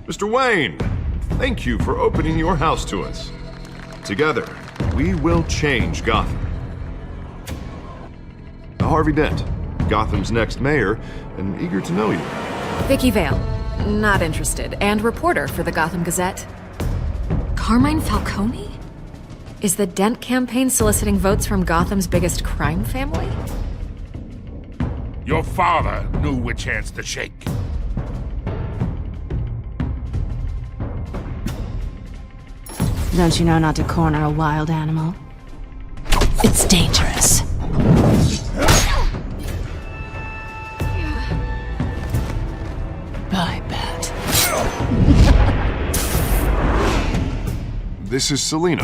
Mr. Wayne, thank you for opening your house to us. Together, we will change Gotham. Harvey Dent, Gotham's next mayor, and eager to know you. Vicky Vale, not interested, and reporter for the Gotham Gazette. Carmine Falcone? Is the Dent campaign soliciting votes from Gotham's biggest crime family? Your father knew which hands to shake. Don't you know not to corner a wild animal? It's dangerous. I bet. This is Selina.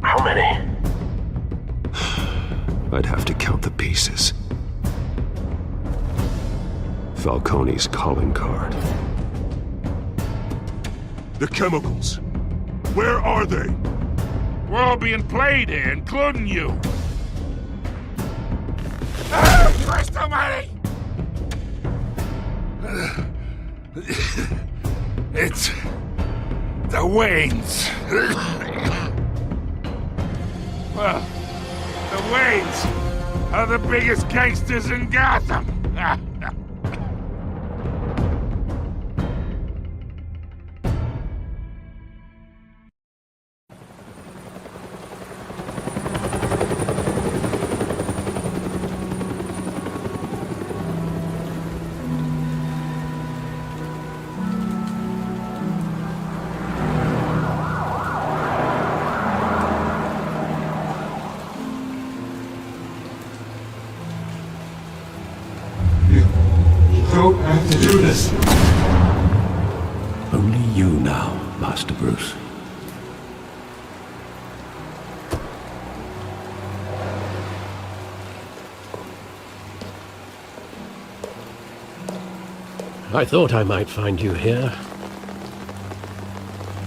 How many? I'd have to count the pieces. Falcone's calling card. The chemicals. Where are they? We're all being played here, including you. Christ almighty! It's the Waynes. Well, the Waynes are the biggest gangsters in Gotham. Don't have to do this. Only you now, Master Bruce. I thought I might find you here.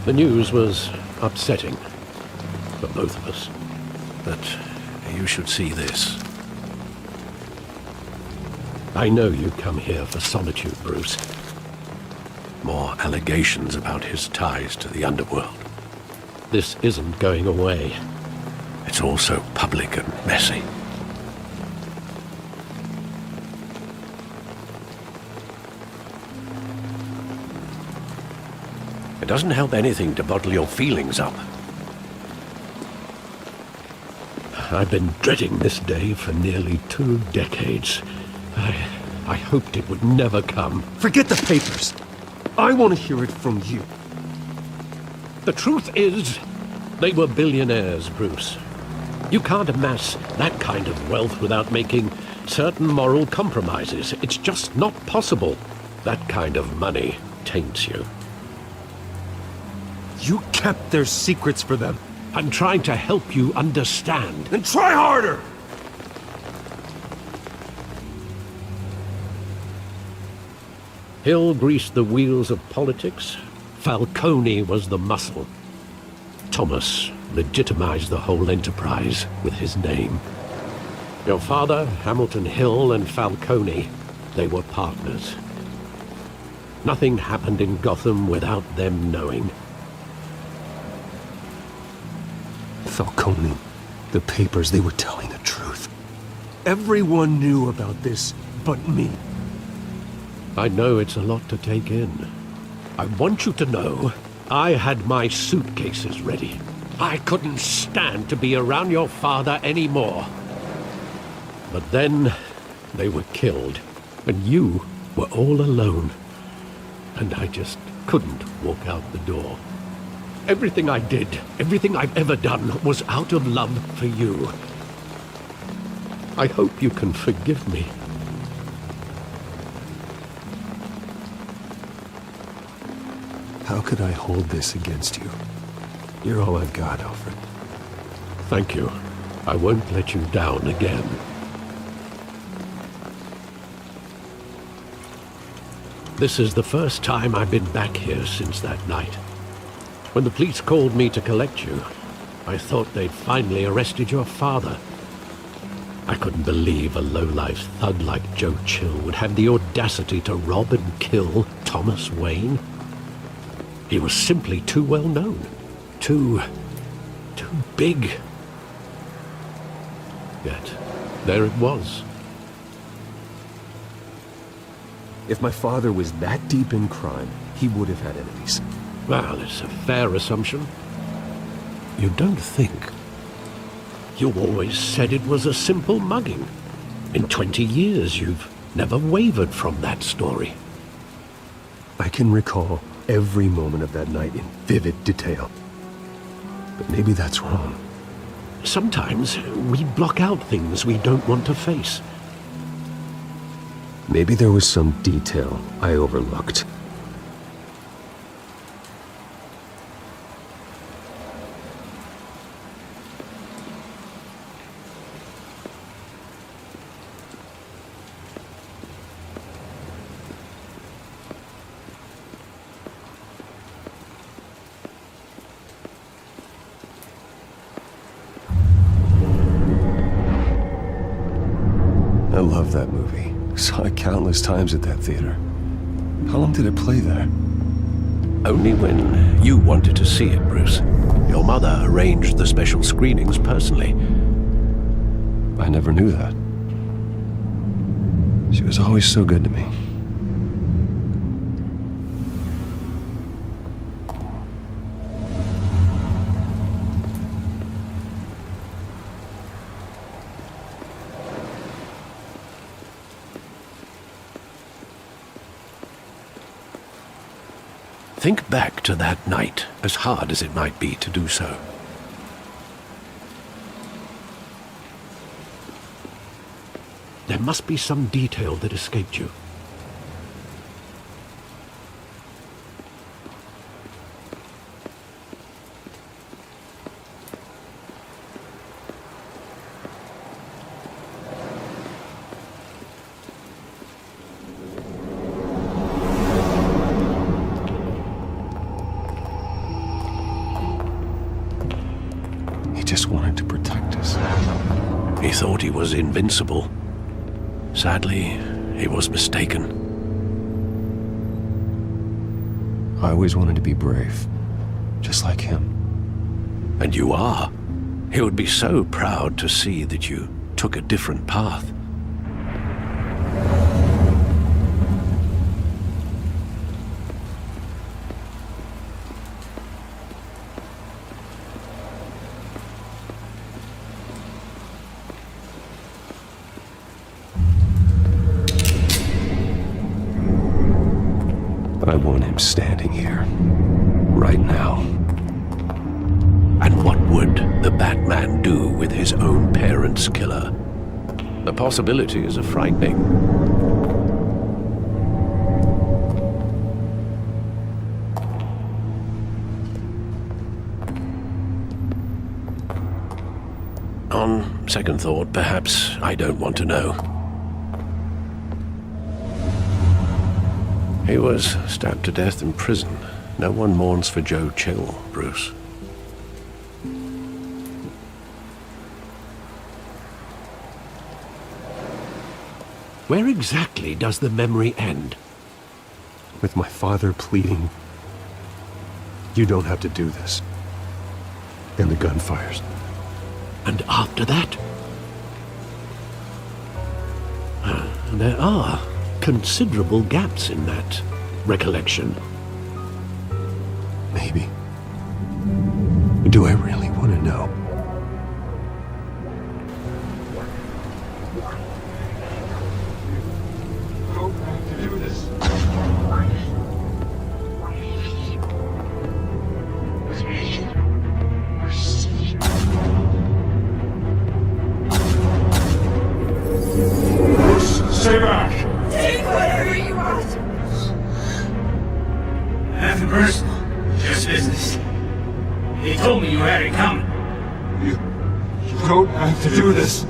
The news was upsetting for both of us. But you should see this. I know you come here for solitude, Bruce. More allegations about his ties to the underworld. This isn't going away. It's all so public and messy. It doesn't help anything to bottle your feelings up. I've been dreading this day for nearly 2 decades. I hoped it would never come. Forget the papers. I want to hear it from you. The truth is, they were billionaires, Bruce. You can't amass that kind of wealth without making certain moral compromises. It's just not possible. That kind of money taints you. You kept their secrets for them. I'm trying to help you understand. Then try harder! Hill greased the wheels of politics. Falcone was the muscle. Thomas legitimized the whole enterprise with his name. Your father, Hamilton Hill, and Falcone, they were partners. Nothing happened in Gotham without them knowing. Falcone, the papers, they were telling the truth. Everyone knew about this but me. I know it's a lot to take in. I want you to know I had my suitcases ready. I couldn't stand to be around your father anymore. But then they were killed, and you were all alone. And I just couldn't walk out the door. Everything I did, everything I've ever done, was out of love for you. I hope you can forgive me. How could I hold this against you? You're all I've got, Alfred. Thank you. I won't let you down again. This is the first time I've been back here since that night. When the police called me to collect you, I thought they'd finally arrested your father. I couldn't believe a low-life thug like Joe Chill would have the audacity to rob and kill Thomas Wayne. He was simply too well known. Too big. Yet, there it was. If my father was that deep in crime, he would have had enemies. Well, it's a fair assumption. You don't think? You always said it was a simple mugging. In 20 years, you've never wavered from that story. I can recall every moment of that night in vivid detail. But maybe that's wrong. Sometimes we block out things we don't want to face. Maybe there was some detail I overlooked. I love that movie. Saw it countless times at that theater. How long did it play there? Only when you wanted to see it, Bruce. Your mother arranged the special screenings personally. I never knew that. She was always so good to me. Think back to that night, as hard as it might be to do so. There must be some detail that escaped you. He just wanted to protect us. He thought he was invincible. Sadly, he was mistaken. I always wanted to be brave, just like him. And you are. He would be so proud to see that you took a different path. I want him standing here, right now. And what would the Batman do with his own parents' killer? The possibilities are frightening. On second thought, perhaps I don't want to know. He was stabbed to death in prison. No one mourns for Joe Chill, Bruce. Where exactly does the memory end? With my father pleading, "You don't have to do this." And the gun fires. And after that? There are considerable gaps in that recollection. Maybe. Do I really want to know? Stay back! Take whatever you want. Nothing personal, just business. He told me you had it coming. You don't have to do this.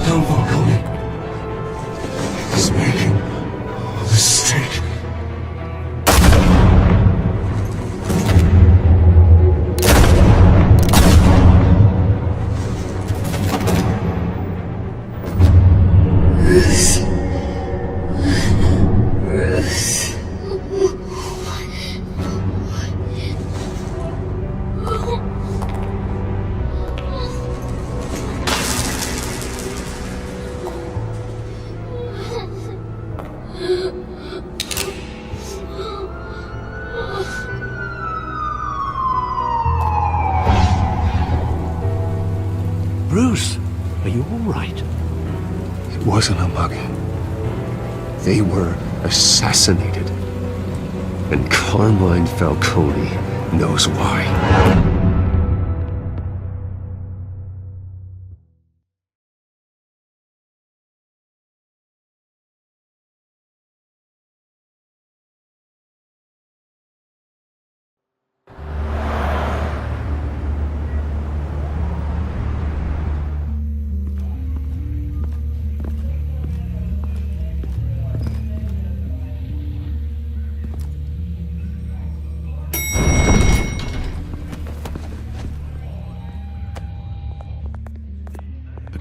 Don't Falcone. He's making a mistake. Bruce, are you all right? It wasn't a mugging. They were assassinated. And Carmine Falcone knows why.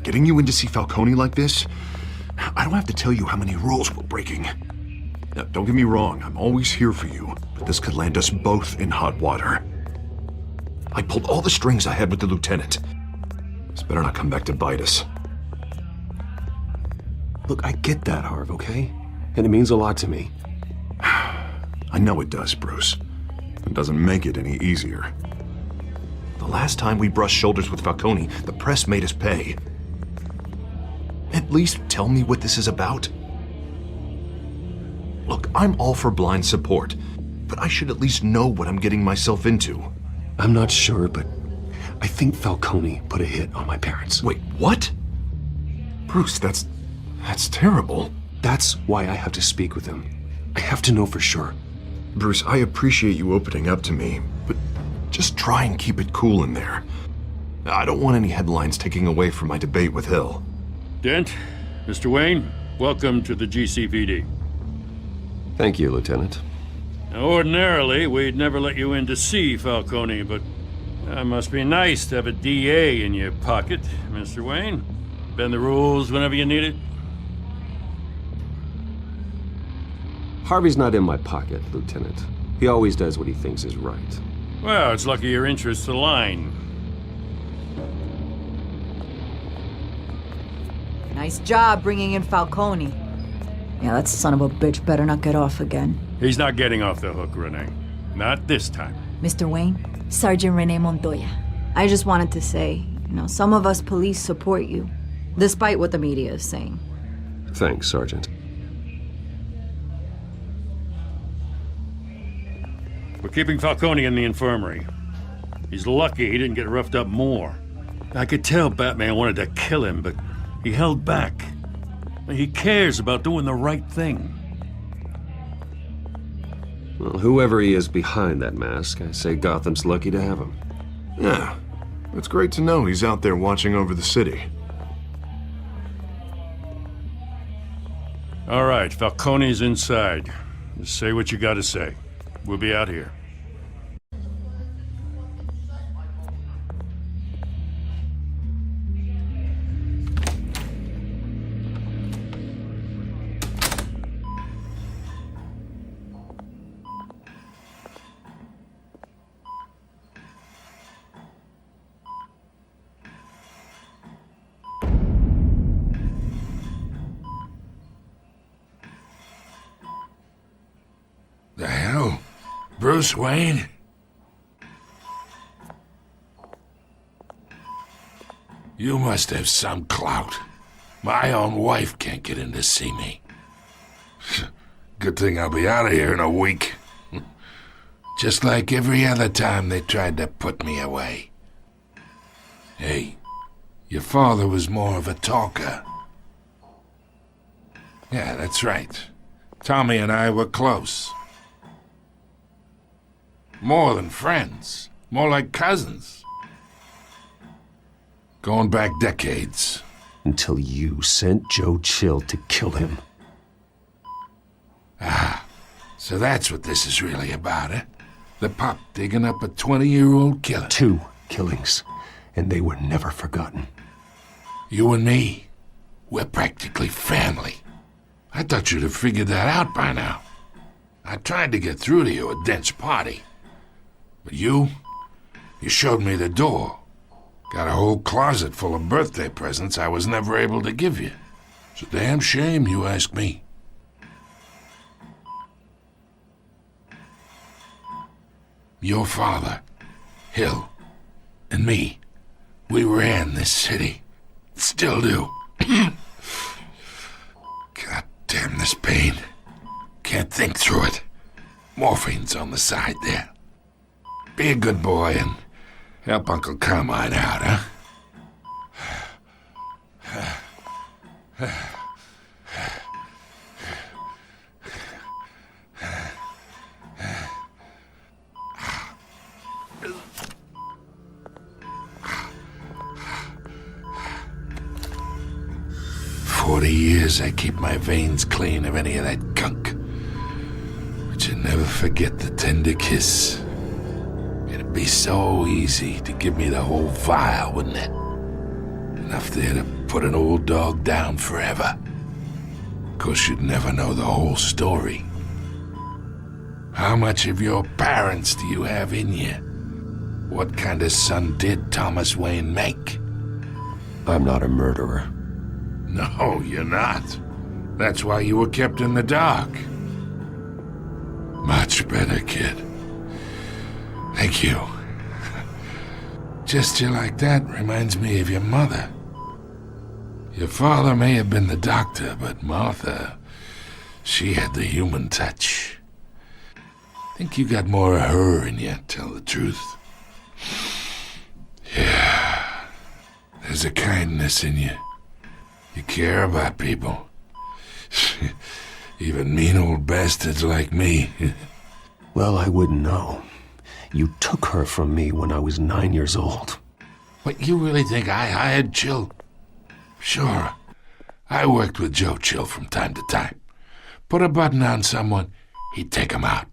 Getting you in to see Falcone like this? I don't have to tell you how many rules we're breaking. Now, don't get me wrong, I'm always here for you, but this could land us both in hot water. I pulled all the strings I had with the lieutenant. This better not come back to bite us. Look, I get that, Harv, okay? And it means a lot to me. I know it does, Bruce. It doesn't make it any easier. The last time we brushed shoulders with Falcone, the press made us pay. At least tell me what this is about. Look, I'm all for blind support, but I should at least know what I'm getting myself into. I'm not sure, but I think Falcone put a hit on my parents. Wait, what? Bruce, that's terrible. That's why I have to speak with him. I have to know for sure. Bruce, I appreciate you opening up to me, but just try and keep it cool in there. I don't want any headlines taking away from my debate with Hill. Dent, Mr. Wayne, welcome to the GCPD. Thank you, Lieutenant. Now, ordinarily, we'd never let you in to see Falcone, but that must be nice to have a DA in your pocket, Mr. Wayne. Bend the rules whenever you need it. Harvey's not in my pocket, Lieutenant. He always does what he thinks is right. Well, it's lucky your interests align. Nice job bringing in Falcone. Yeah, that son of a bitch better not get off again. He's not getting off the hook, Renee. Not this time. Mr. Wayne, Sergeant Renee Montoya. I just wanted to say, some of us police support you, despite what the media is saying. Thanks, Sergeant. We're keeping Falcone in the infirmary. He's lucky he didn't get roughed up more. I could tell Batman wanted to kill him, but he held back. He cares about doing the right thing. Well, whoever he is behind that mask, I say Gotham's lucky to have him. Yeah, it's great to know he's out there watching over the city. All right, Falcone's inside. Just say what you gotta say. We'll be out here. The hell? Bruce Wayne? You must have some clout. My own wife can't get in to see me. Good thing I'll be out of here in a week. Just like every other time they tried to put me away. Hey, your father was more of a talker. Yeah, that's right. Tommy and I were close. More than friends. More like cousins. Going back decades. Until you sent Joe Chill to kill him. Ah, so that's what this is really about, eh? The pup digging up a 20-year-old killer. 2 killings, and they were never forgotten. You and me, we're practically family. I thought you'd have figured that out by now. I tried to get through to you at Dent's party. But you showed me the door. Got a whole closet full of birthday presents I was never able to give you. It's a damn shame, you ask me. Your father, Hill, and me, we ran this city. Still do. God damn this pain. Can't think through it. Morphine's on the side there. Be a good boy and help Uncle Carmine out, huh? 40 years I keep my veins clean of any of that gunk. But you never forget the tender kiss. It'd be so easy to give me the whole vial, wouldn't it? Enough there to put an old dog down forever. Of course, you'd never know the whole story. How much of your parents do you have in you? What kind of son did Thomas Wayne make? I'm not a murderer. No, you're not. That's why you were kept in the dark. Much better, kid. Thank you. Gesture like that reminds me of your mother. Your father may have been the doctor, but Martha, she had the human touch. Think you got more of her in you, tell the truth. Yeah. There's a kindness in you. You care about people. Even mean old bastards like me. Well, I wouldn't know. You took her from me when I was 9 years old. But you really think I hired Chill? Sure. I worked with Joe Chill from time to time. Put a button on someone, he'd take him out.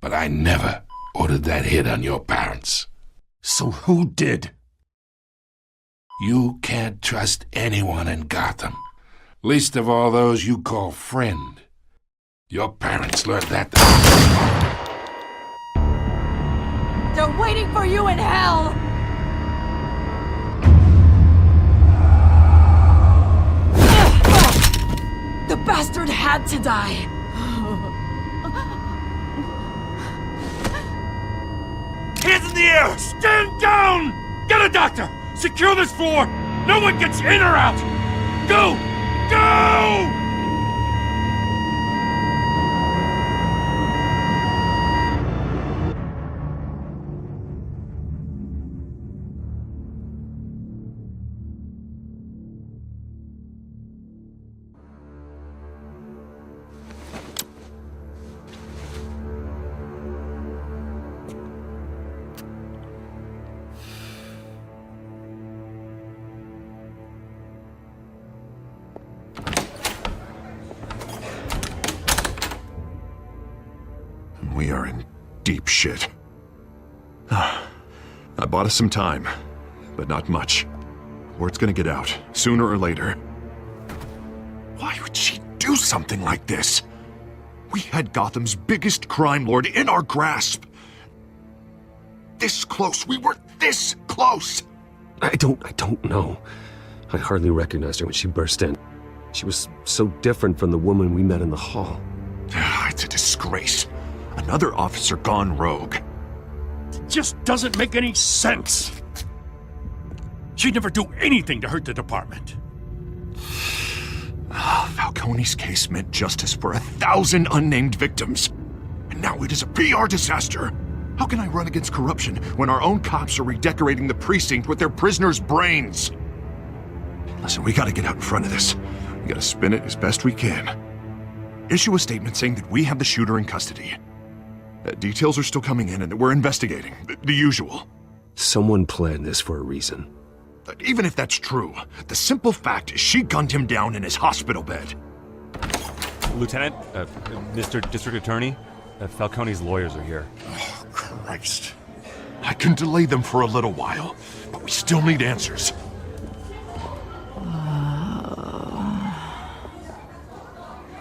But I never ordered that hit on your parents. So who did? You can't trust anyone in Gotham. Least of all those you call friend. Your parents learned that. They're waiting for you in hell! The bastard had to die! Hands in the air! Stand down! Get a doctor! Secure this floor! No one gets in or out! Go! Go! We are in deep shit. I bought us some time, but not much. Word's gonna get out, sooner or later. Why would she do something like this? We had Gotham's biggest crime lord in our grasp. This close, we were this close! I don't know. I hardly recognized her when she burst in. She was so different from the woman we met in the hall. It's a disgrace. Another officer gone rogue. It just doesn't make any sense. She'd never do anything to hurt the department. Falcone's case meant justice for 1,000 unnamed victims. And now it is a PR disaster. How can I run against corruption when our own cops are redecorating the precinct with their prisoners' brains? Listen, we gotta get out in front of this. We gotta spin it as best we can. Issue a statement saying that we have the shooter in custody. Details are still coming in and that we're investigating. The usual. Someone planned this for a reason. Even if that's true, the simple fact is she gunned him down in his hospital bed. Lieutenant, Mr. District Attorney, Falcone's lawyers are here. Oh, Christ. I can delay them for a little while, but we still need answers.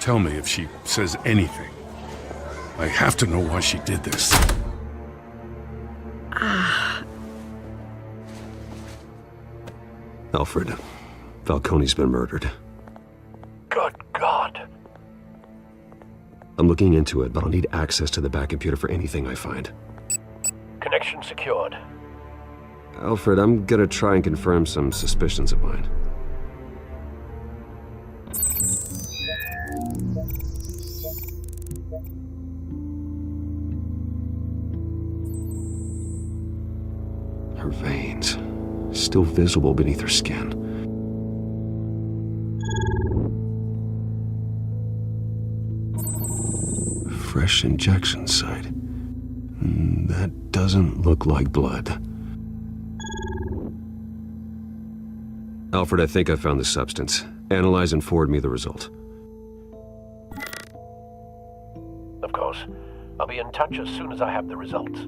Tell me if she says anything. I have to know why she did this. Alfred, Falcone's been murdered. Good God. I'm looking into it, but I'll need access to the back computer for anything I find. Connection secured. Alfred, I'm gonna try and confirm some suspicions of mine. Her veins, still visible beneath her skin. Fresh injection site. That doesn't look like blood. Alfred, I think I found the substance. Analyze and forward me the result. Of course. I'll be in touch as soon as I have the results.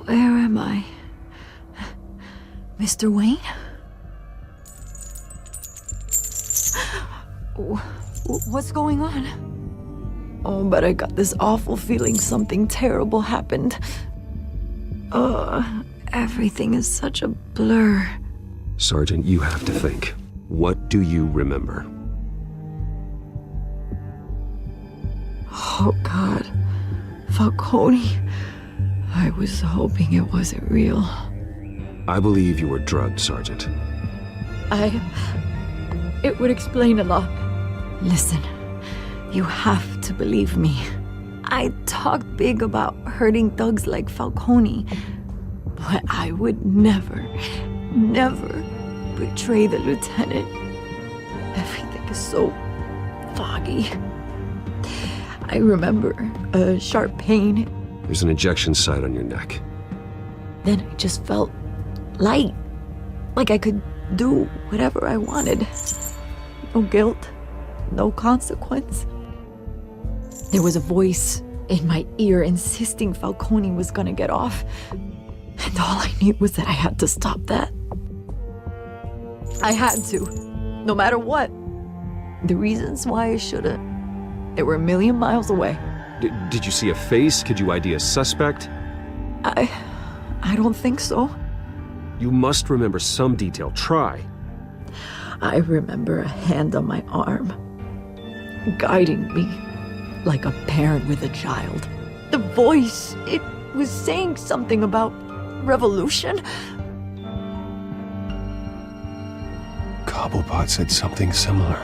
Where am I? Mr. Wayne? What's going on? Oh, but I got this awful feeling something terrible happened. Everything is such a blur. Sergeant, you have to think. What do you remember? Oh, God. Falcone. I was hoping it wasn't real. I believe you were drugged, Sergeant. It would explain a lot. Listen, you have to believe me. I talked big about hurting thugs like Falcone, but I would never betray the lieutenant. Everything is so foggy. I remember a sharp pain. There's an injection site on your neck. Then I just felt light, like I could do whatever I wanted. No guilt, no consequence. There was a voice in my ear insisting Falcone was gonna get off. And all I knew was that I had to stop that. I had to, no matter what. The reasons why I shouldn't, they were a million miles away. Did you see a face? Could you ID a suspect? I don't think so. You must remember some detail. Try. I remember a hand on my arm, guiding me like a parent with a child. The voice, it was saying something about revolution. Cobblepot said something similar.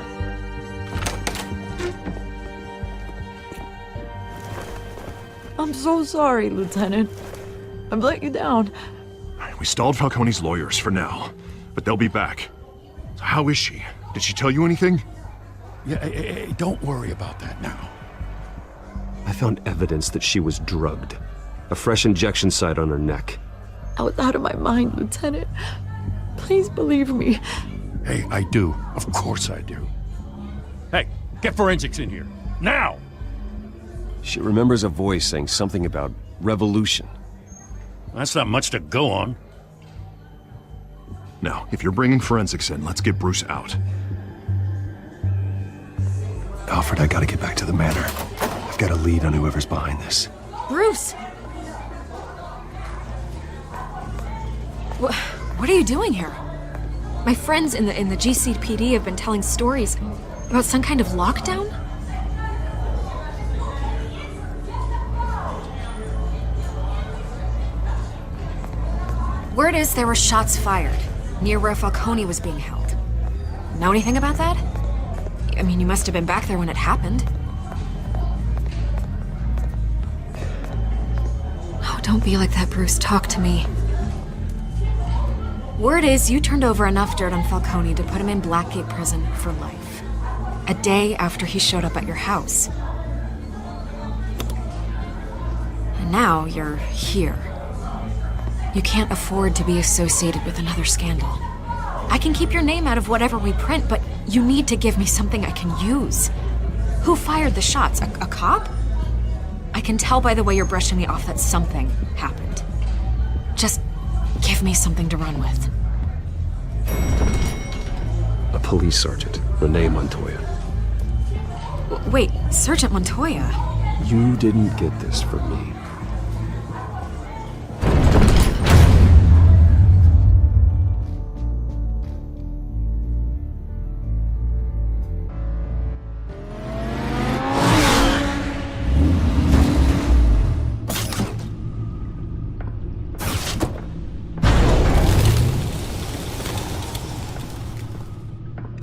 I'm so sorry, Lieutenant. I've let you down. We stalled Falcone's lawyers for now, but they'll be back. So how is she? Did she tell you anything? Yeah, hey, don't worry about that now. I found evidence that she was drugged. A fresh injection site on her neck. I was out of my mind, Lieutenant. Please believe me. Hey, I do. Of course I do. Hey, get forensics in here. Now! She remembers a voice saying something about revolution. That's not much to go on. Now, if you're bringing forensics in, let's get Bruce out. Alfred, I gotta get back to the manor. I've got a lead on whoever's behind this. Bruce! What are you doing here? My friends in the GCPD have been telling stories about some kind of lockdown? Word is there were shots fired near where Falcone was being held. Know anything about that? I mean, you must have been back there when it happened. Oh, don't be like that, Bruce. Talk to me. Word is you turned over enough dirt on Falcone to put him in Blackgate Prison for life. A day after he showed up at your house. And now you're here. You can't afford to be associated with another scandal. I can keep your name out of whatever we print, but you need to give me something I can use. Who fired the shots? A cop? I can tell by the way you're brushing me off that something happened. Just give me something to run with. A police sergeant, Renee Montoya. Wait, Sergeant Montoya? You didn't get this from me.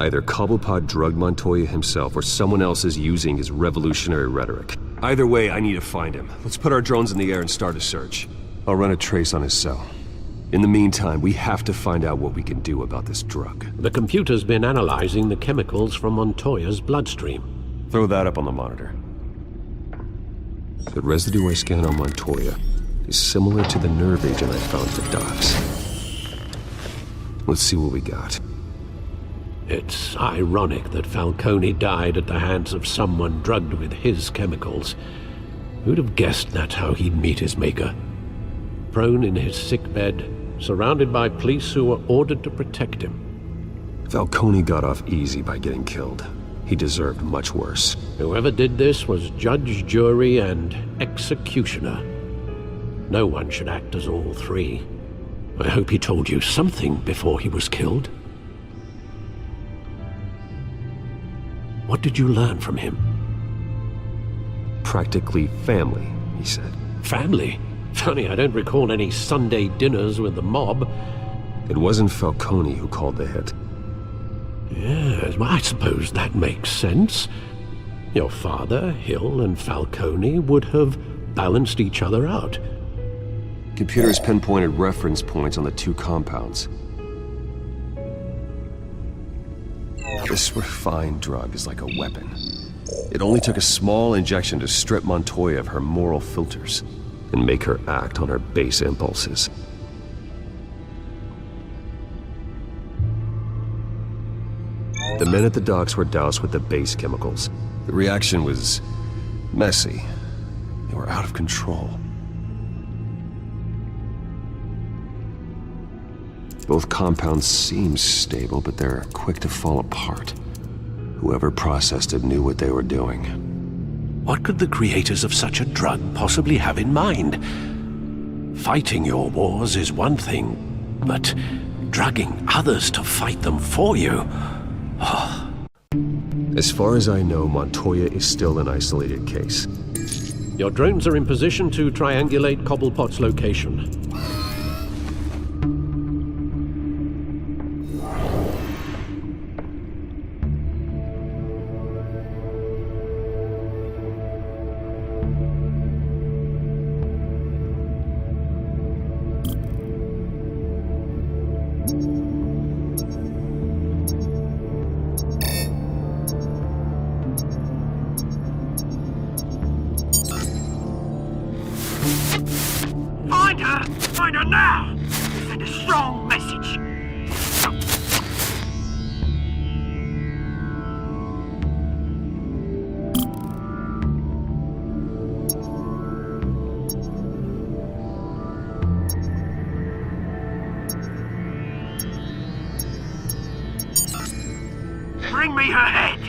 Either Cobblepot drugged Montoya himself, or someone else is using his revolutionary rhetoric. Either way, I need to find him. Let's put our drones in the air and start a search. I'll run a trace on his cell. In the meantime, we have to find out what we can do about this drug. The computer's been analyzing the chemicals from Montoya's bloodstream. Throw that up on the monitor. The residue I scanned on Montoya is similar to the nerve agent I found at the docks. Let's see what we got. It's ironic that Falcone died at the hands of someone drugged with his chemicals. Who'd have guessed that's how he'd meet his maker? Prone in his sickbed, surrounded by police who were ordered to protect him. Falcone got off easy by getting killed. He deserved much worse. Whoever did this was judge, jury, and executioner. No one should act as all three. I hope he told you something before he was killed. What did you learn from him? Practically family, he said. Family? Funny, I don't recall any Sunday dinners with the mob. It wasn't Falcone who called the hit. Yes, well, I suppose that makes sense. Your father, Hill, and Falcone would have balanced each other out. Computers pinpointed reference points on the two compounds. This refined drug is like a weapon. It only took a small injection to strip Montoya of her moral filters and make her act on her base impulses. The men at the docks were doused with the base chemicals. The reaction was messy. They were out of control. Both compounds seem stable, but they're quick to fall apart. Whoever processed it knew what they were doing. What could the creators of such a drug possibly have in mind? Fighting your wars is one thing, but drugging others to fight them for you? Oh. As far as I know, Montoya is still an isolated case. Your drones are in position to triangulate Cobblepot's location. Find her now! Send a strong message. Bring me her head!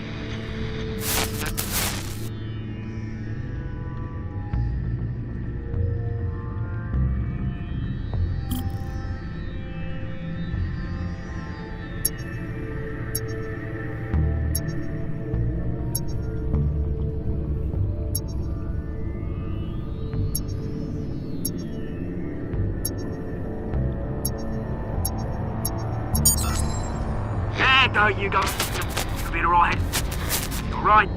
There you go. You'll be alright. Alright.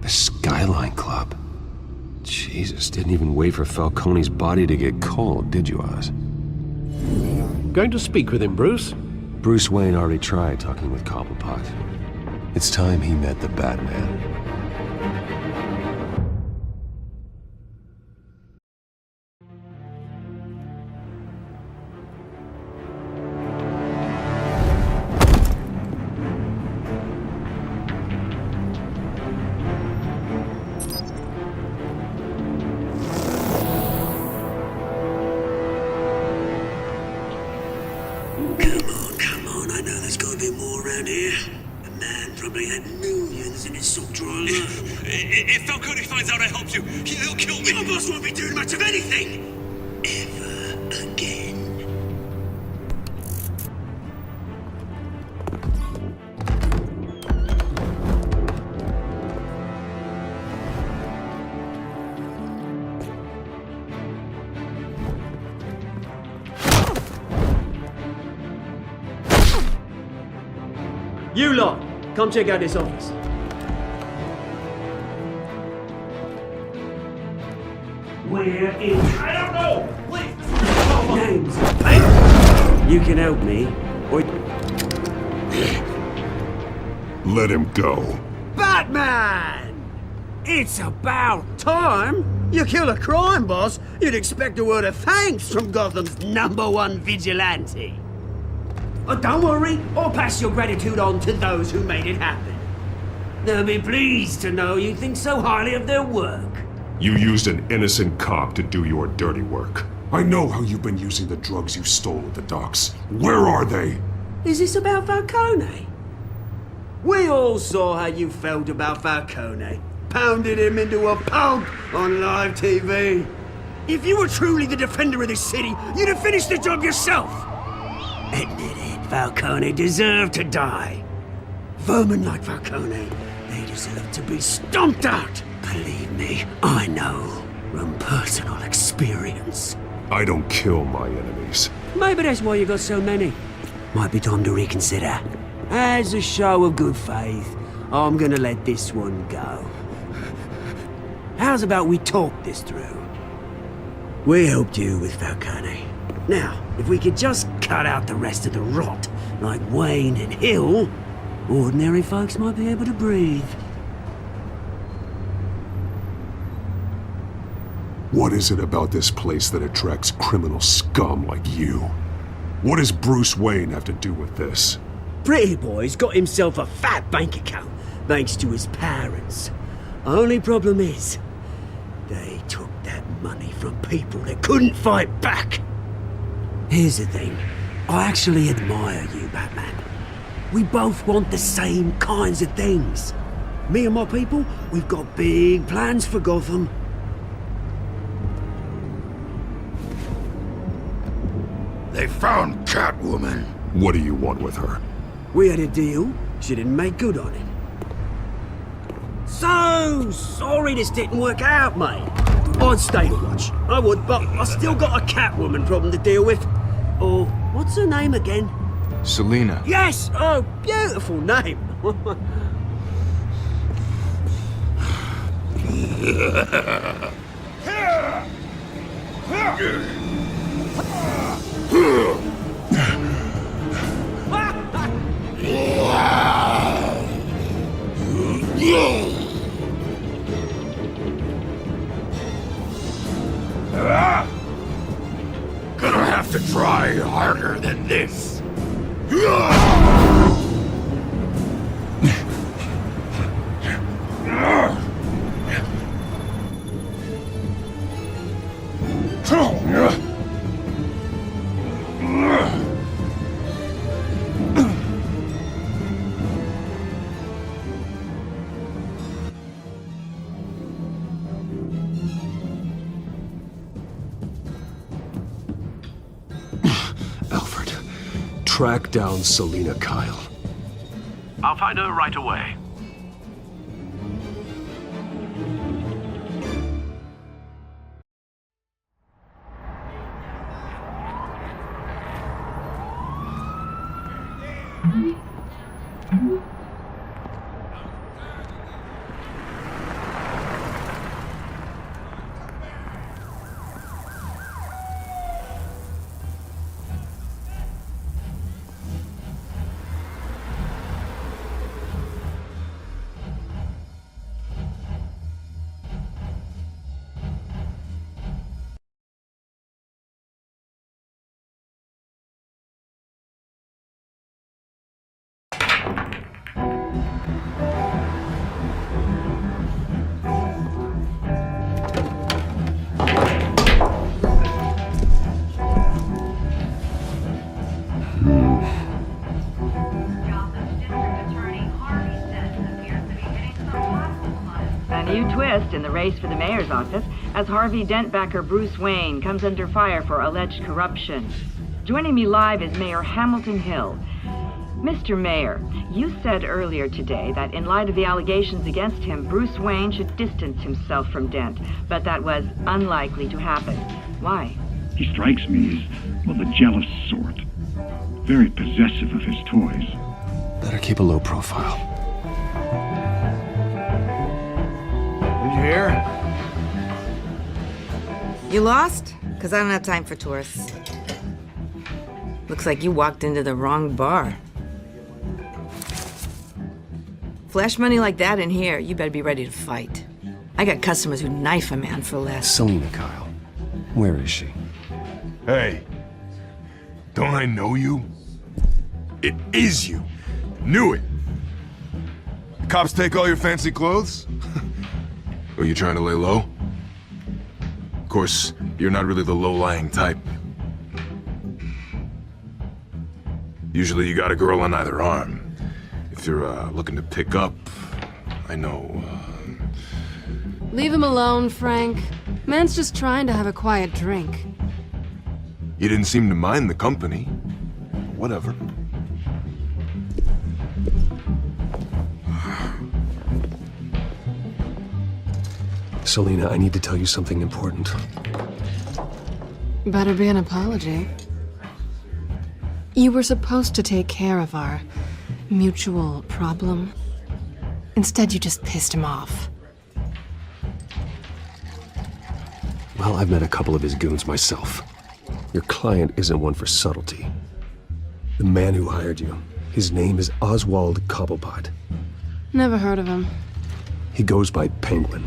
The Skyline Club. Jesus, didn't even wait for Falcone's body to get cold, did you, Oz? Going to speak with him, Bruce? Bruce Wayne already tried talking with Cobblepot. It's time he met the Batman. If Falcone finds out I helped you, he'll kill me. Your boss won't be doing much of anything. Ever again. You lot, come check out this office. Where is... I don't know! Please! Names. You can help me, or... Let him go. Batman! It's about time! You kill a crime boss, you'd expect a word of thanks from Gotham's #1 vigilante. Oh, don't worry, I'll pass your gratitude on to those who made it happen. They'll be pleased to know you think so highly of their work. You used an innocent cop to do your dirty work. I know how you've been using the drugs you stole at the docks. Where are they? Is this about Falcone? We all saw how you felt about Falcone. Pounded him into a pulp on live TV. If you were truly the defender of this city, you'd have finished the job yourself. Admit it, Falcone deserved to die. Vermin like Falcone, they deserve to be stomped out. Believe me, I know from personal experience. I don't kill my enemies. Maybe that's why you got so many. Might be time to reconsider. As a show of good faith, I'm gonna let this one go. How's about we talk this through? We helped you with Falcone. Now, if we could just cut out the rest of the rot, like Wayne and Hill, ordinary folks might be able to breathe. What is it about this place that attracts criminal scum like you? What does Bruce Wayne have to do with this? Pretty Boy's got himself a fat bank account, thanks to his parents. Only problem is, they took that money from people that couldn't fight back. Here's the thing, I actually admire you, Batman. We both want the same kinds of things. Me and my people, we've got big plans for Gotham. They found Catwoman. What do you want with her? We had a deal. She didn't make good on it. So sorry this didn't work out, mate. I'd stay to watch. I would, but I still got a Catwoman problem to deal with. Oh, what's her name again? Selina. Yes! Oh, beautiful name. Gonna have to try harder than this. Alfred, track down Selina Kyle. I'll find her right away. Twist in the race for the mayor's office as Harvey Dent-backer Bruce Wayne comes under fire for alleged corruption. Joining me live is Mayor Hamilton Hill. Mr. Mayor, you said earlier today that in light of the allegations against him, Bruce Wayne should distance himself from Dent, but that was unlikely to happen. Why? He strikes me as, well, the jealous sort. Very possessive of his toys. Better keep a low profile. Did you hear? You lost? Because I don't have time for tourists. Looks like you walked into the wrong bar. Flash money like that in here, you better be ready to fight. I got customers who knife a man for less. Selina Kyle. Where is she? Hey. Don't I know you? It is you. Knew it. The cops take all your fancy clothes? Are you trying to lay low? Of course, you're not really the low-lying type. Usually you got a girl on either arm. If you're looking to pick up, I know, Leave him alone, Frank. Man's just trying to have a quiet drink. You didn't seem to mind the company. Whatever. Selina, I need to tell you something important. Better be an apology. You were supposed to take care of our mutual problem. Instead, you just pissed him off. Well, I've met a couple of his goons myself. Your client isn't one for subtlety. The man who hired you, his name is Oswald Cobblepot. Never heard of him. He goes by Penguin.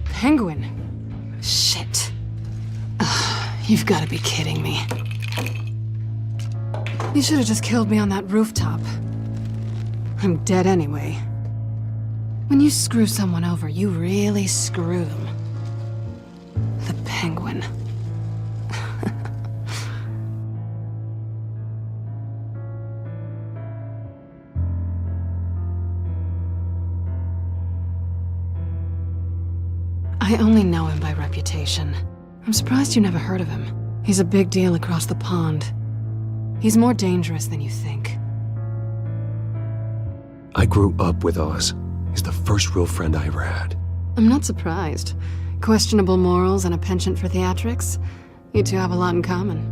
Penguin? Shit. Ugh, you've got to be kidding me. You should have just killed me on that rooftop. I'm dead anyway. When you screw someone over, you really screw them. The Penguin. I only know him by reputation. I'm surprised you never heard of him. He's a big deal across the pond. He's more dangerous than you think. I grew up with Oz. He's the first real friend I ever had. I'm not surprised. Questionable morals and a penchant for theatrics. You two have a lot in common.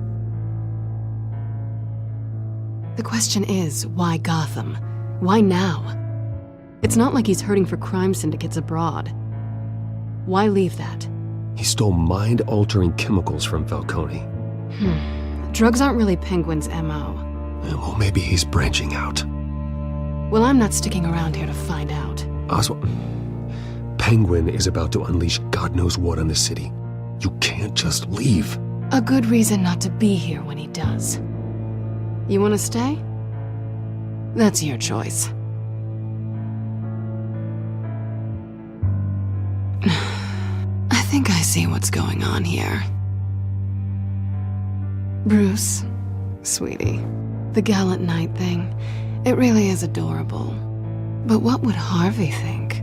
The question is, why Gotham? Why now? It's not like he's hurting for crime syndicates abroad. Why leave that? He stole mind-altering chemicals from Falcone. Drugs aren't really Penguin's M.O. Well, maybe he's branching out. Well, I'm not sticking around here to find out. Oswald, Penguin is about to unleash God knows what on the city. You can't just leave. A good reason not to be here when he does. You want to stay? That's your choice. I think I see what's going on here. Bruce, sweetie, the gallant knight thing, it really is adorable. But what would Harvey think?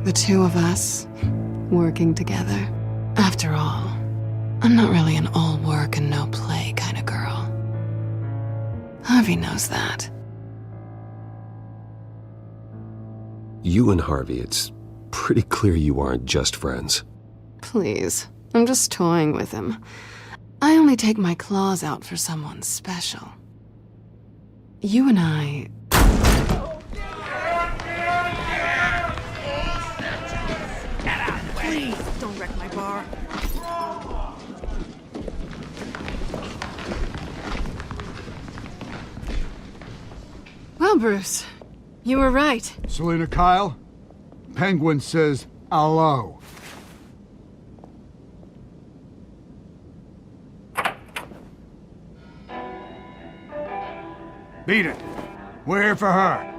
The two of us, working together. After all, I'm not really an all work and no play kind of girl. Harvey knows that. You and Harvey, it's pretty clear you aren't just friends. Please, I'm just toying with him. I only take my claws out for someone special. You and I... Please, don't wreck my bar. Well, Bruce, you were right. Selina Kyle, Penguin says hello. Beat it. We're here for her.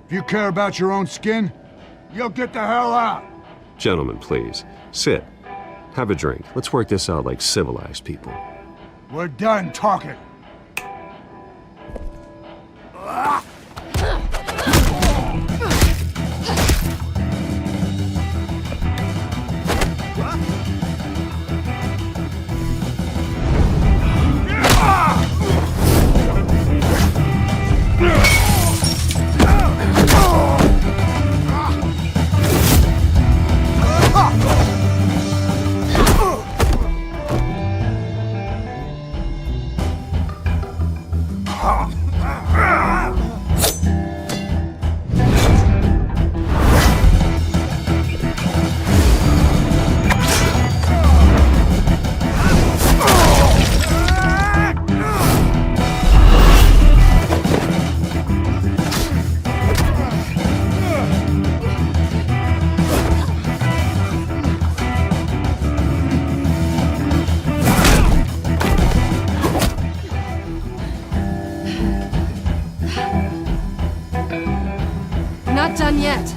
If you care about your own skin, you'll get the hell out. Gentlemen, please. Sit. Have a drink. Let's work this out like civilized people. We're done talking. not done yet.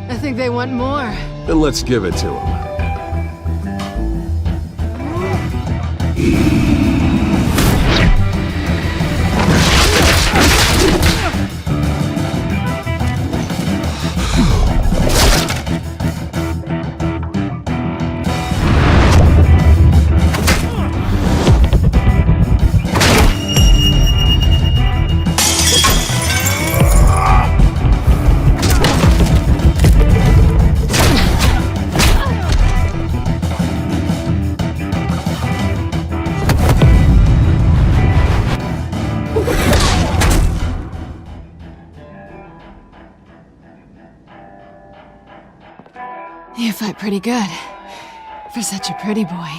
I think they want more. Then let's give it to them. You fight pretty good. For such a pretty boy.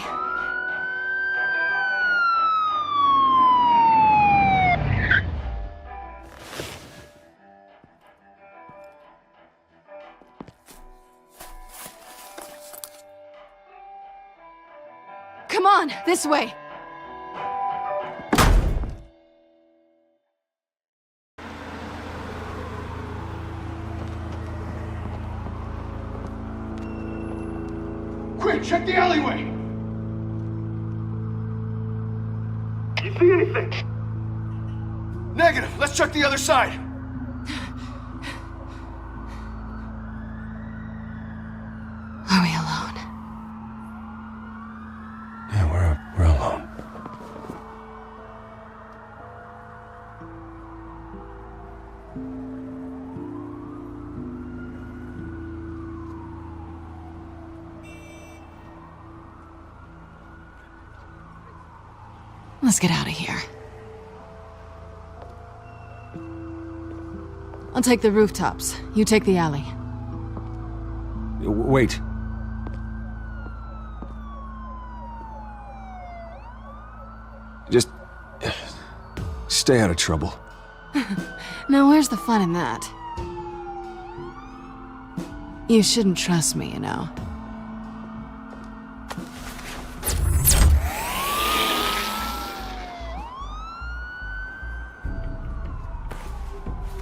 Come on, this way! Quick, check the alleyway! You see anything? Negative. Let's check the other side. Are we alone? Yeah, we're alone. Let's get out of here. I'll take the rooftops. You take the alley. Wait. Just stay out of trouble. Now, where's the fun in that? You shouldn't trust me, you know.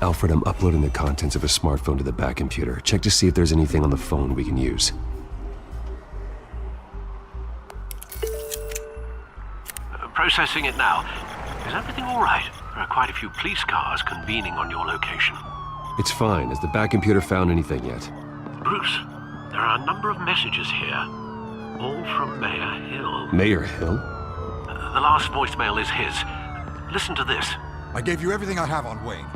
Alfred, I'm uploading the contents of a smartphone to the back computer. Check to see if there's anything on the phone we can use. Processing it now. Is everything all right? There are quite a few police cars convening on your location. It's fine. Has the back computer found anything yet? Bruce, there are a number of messages here. All from Mayor Hill. Mayor Hill? The last voicemail is his. Listen to this. I gave you everything I have on Wayne.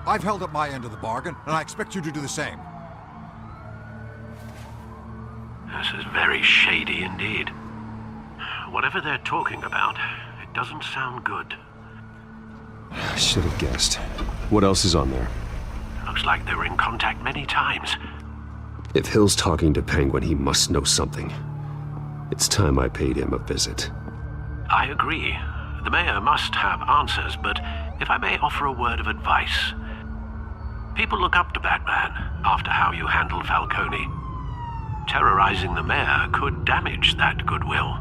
I've held up my end of the bargain, and I expect you to do the same. This is very shady indeed. Whatever they're talking about, it doesn't sound good. I should have guessed. What else is on there? Looks like they were in contact many times. If Hill's talking to Penguin, he must know something. It's time I paid him a visit. I agree. The mayor must have answers, but if I may offer a word of advice. People look up to Batman after how you handled Falcone. Terrorizing the mayor could damage that goodwill.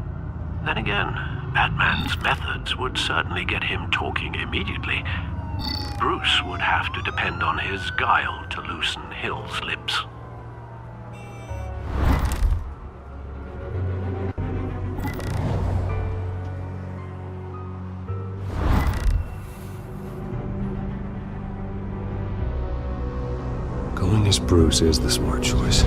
Then again, Batman's methods would certainly get him talking immediately. Bruce would have to depend on his guile to loosen Hill's lips. Going as Bruce is the smart choice.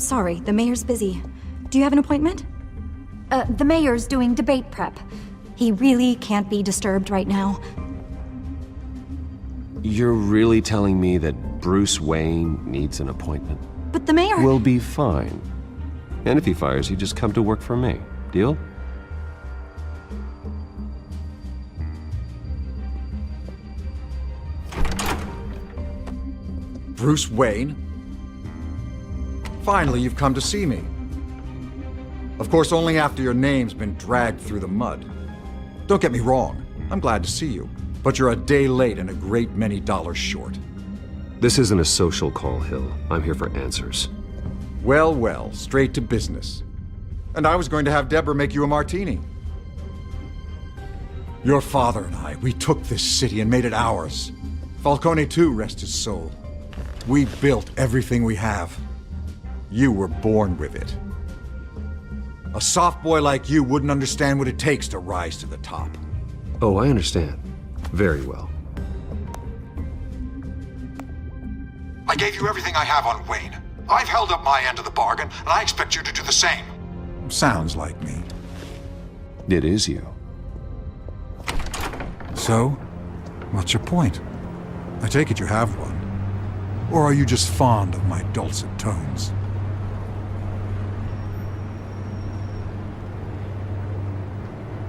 Sorry, the mayor's busy. Do you have an appointment? The mayor's doing debate prep. He really can't be disturbed right now. You're really telling me that Bruce Wayne needs an appointment? But the mayor... We'll be fine. And if he fires you, just come to work for me. Deal? Bruce Wayne? Finally, you've come to see me. Of course, only after your name's been dragged through the mud. Don't get me wrong, I'm glad to see you, but you're a day late and a great many dollars short. This isn't a social call, Hill. I'm here for answers. Well, well, straight to business. And I was going to have Deborah make you a martini. Your father and I, we took this city and made it ours. Falcone too, rest his soul. We built everything we have. You were born with it. A soft boy like you wouldn't understand what it takes to rise to the top. Oh, I understand. Very well. I gave you everything I have on Wayne. I've held up my end of the bargain, and I expect you to do the same. Sounds like me. It is you. So, what's your point? I take it you have one. Or are you just fond of my dulcet tones?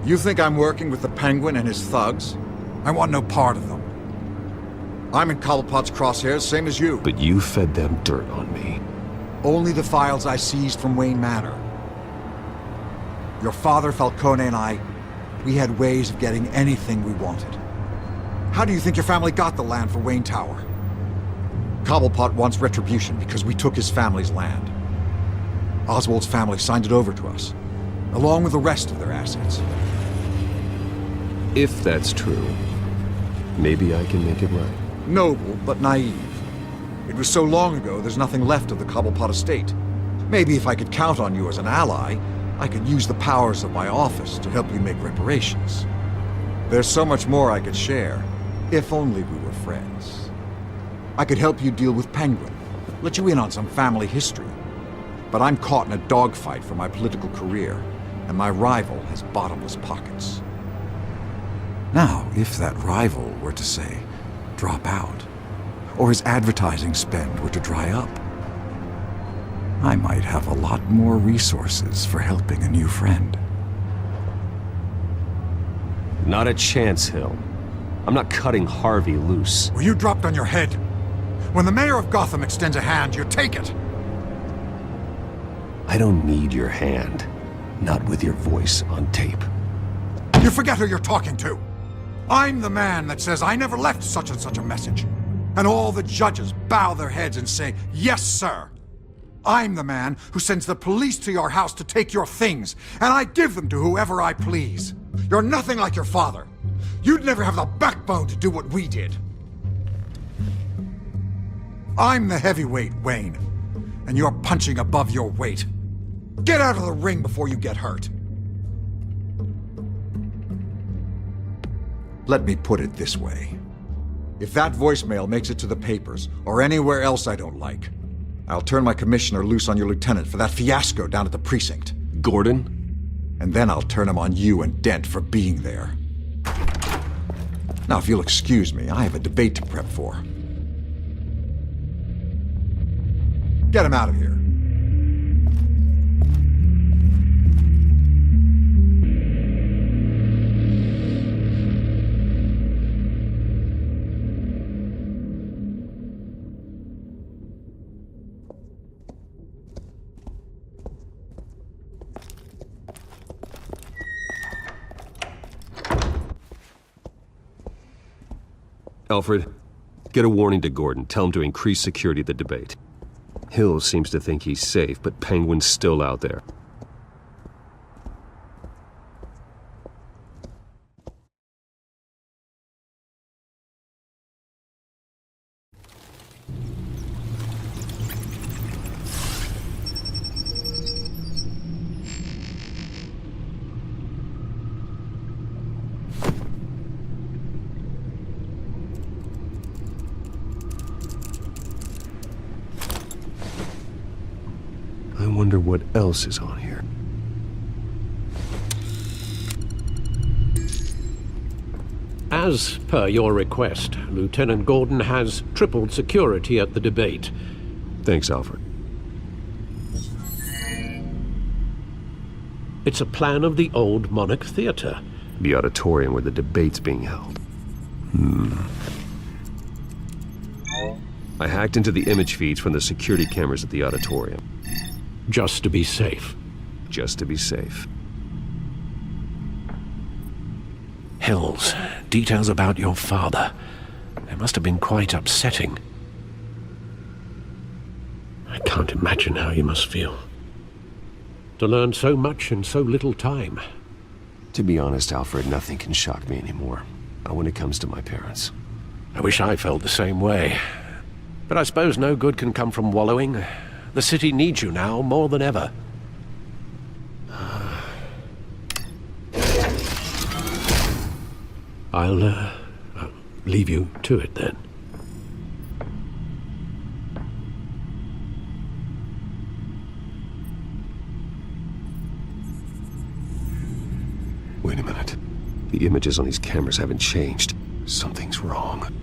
You think I'm working with the Penguin and his thugs? I want no part of them. I'm in Cobblepot's crosshairs, same as you. But you fed them dirt on me. Only the files I seized from Wayne Manor. Your father, Falcone, and I, we had ways of getting anything we wanted. How do you think your family got the land for Wayne Tower? Cobblepot wants retribution because we took his family's land. Oswald's family signed it over to us, along with the rest of their assets. If that's true, maybe I can make it right. Noble, but naive. It was so long ago, there's nothing left of the Cobblepot estate. Maybe if I could count on you as an ally, I could use the powers of my office to help you make reparations. There's so much more I could share, if only we were friends. I could help you deal with Penguin, let you in on some family history. But I'm caught in a dogfight for my political career, and my rival has bottomless pockets. Now, if that rival were to say, drop out, or his advertising spend were to dry up, I might have a lot more resources for helping a new friend. Not a chance, Hill. I'm not cutting Harvey loose. Well, you dropped on your head. When the mayor of Gotham extends a hand, you take it. I don't need your hand. Not with your voice on tape. You forget who you're talking to. I'm the man that says I never left such and such a message. And all the judges bow their heads and say, yes, sir. I'm the man who sends the police to your house to take your things, and I give them to whoever I please. You're nothing like your father. You'd never have the backbone to do what we did. I'm the heavyweight, Wayne, and you're punching above your weight. Get out of the ring before you get hurt. Let me put it this way. If that voicemail makes it to the papers, or anywhere else I don't like, I'll turn my commissioner loose on your lieutenant for that fiasco down at the precinct. Gordon? And then I'll turn him on you and Dent for being there. Now, if you'll excuse me, I have a debate to prep for. Get him out of here. Alfred, get a warning to Gordon. Tell him to increase security at the debate. Hill seems to think he's safe, but Penguin's still out there. I wonder what else is on here. As per your request, Lieutenant Gordon has tripled security at the debate. Thanks, Alfred. It's a plan of the old Monarch Theater. The auditorium where the debate's being held. I hacked into the image feeds from the security cameras at the auditorium. Just to be safe. Just to be safe. Hills, details about your father. They must have been quite upsetting. I can't imagine how you must feel. To learn so much in so little time. To be honest, Alfred, nothing can shock me anymore. Not when it comes to my parents. I wish I felt the same way. But I suppose no good can come from wallowing. The city needs you now more than ever. I'll leave you to it then. Wait a minute. The images on these cameras haven't changed. Something's wrong.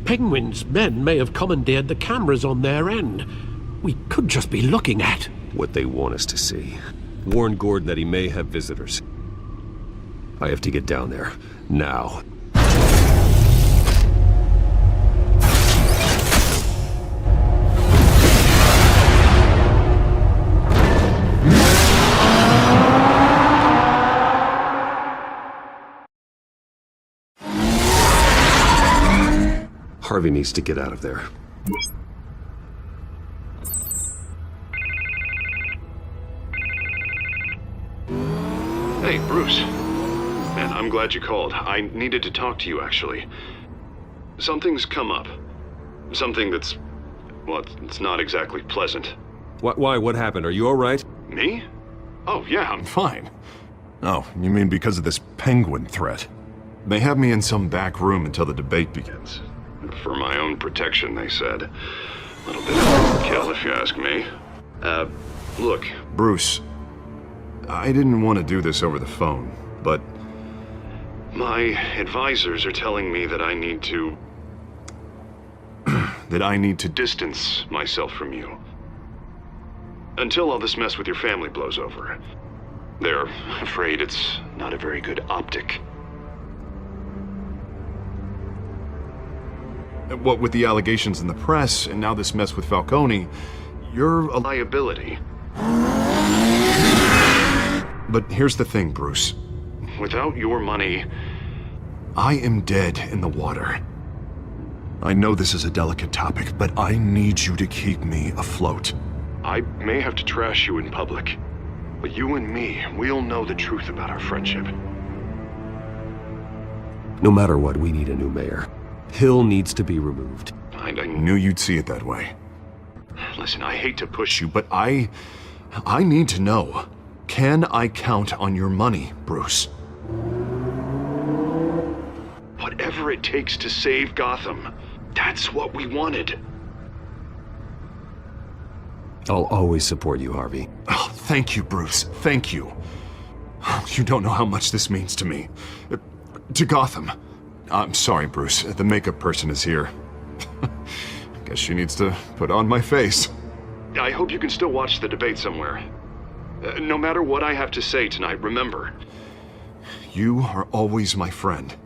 Penguin's men may have commandeered the cameras on their end. We could just be looking at what they want us to see. Warn Gordon that he may have visitors. I have to get down there. Now. Harvey needs to get out of there. Hey, Bruce. Man, I'm glad you called. I needed to talk to you, actually. Something's come up. Something that's... well, it's not exactly pleasant. Why? What happened? Are you all right? Me? Oh, yeah, I'm fine. Oh, you mean because of this penguin threat? They have me in some back room until the debate begins. For my own protection, they said. A little bit of overkill, if you ask me. Look, Bruce, I didn't want to do this over the phone, but my advisors are telling me that I need to... that I need to distance myself from you. Until all this mess with your family blows over. They're afraid it's not a very good optic. What with the allegations in the press, and now this mess with Falcone, you're a liability. But here's the thing, Bruce. Without your money, I am dead in the water. I know this is a delicate topic, but I need you to keep me afloat. I may have to trash you in public, but you and me, we'll know the truth about our friendship. No matter what, we need a new mayor. Hill needs to be removed. I knew you'd see it that way. Listen, I hate to push you, but I need to know. Can I count on your money, Bruce? Whatever it takes to save Gotham, that's what we wanted. I'll always support you, Harvey. Oh, thank you, Bruce. Thank you. You don't know how much this means to me. To Gotham. I'm sorry, Bruce. The makeup person is here. Guess she needs to put on my face. I hope you can still watch the debate somewhere. No matter what I have to say tonight, remember, you are always my friend.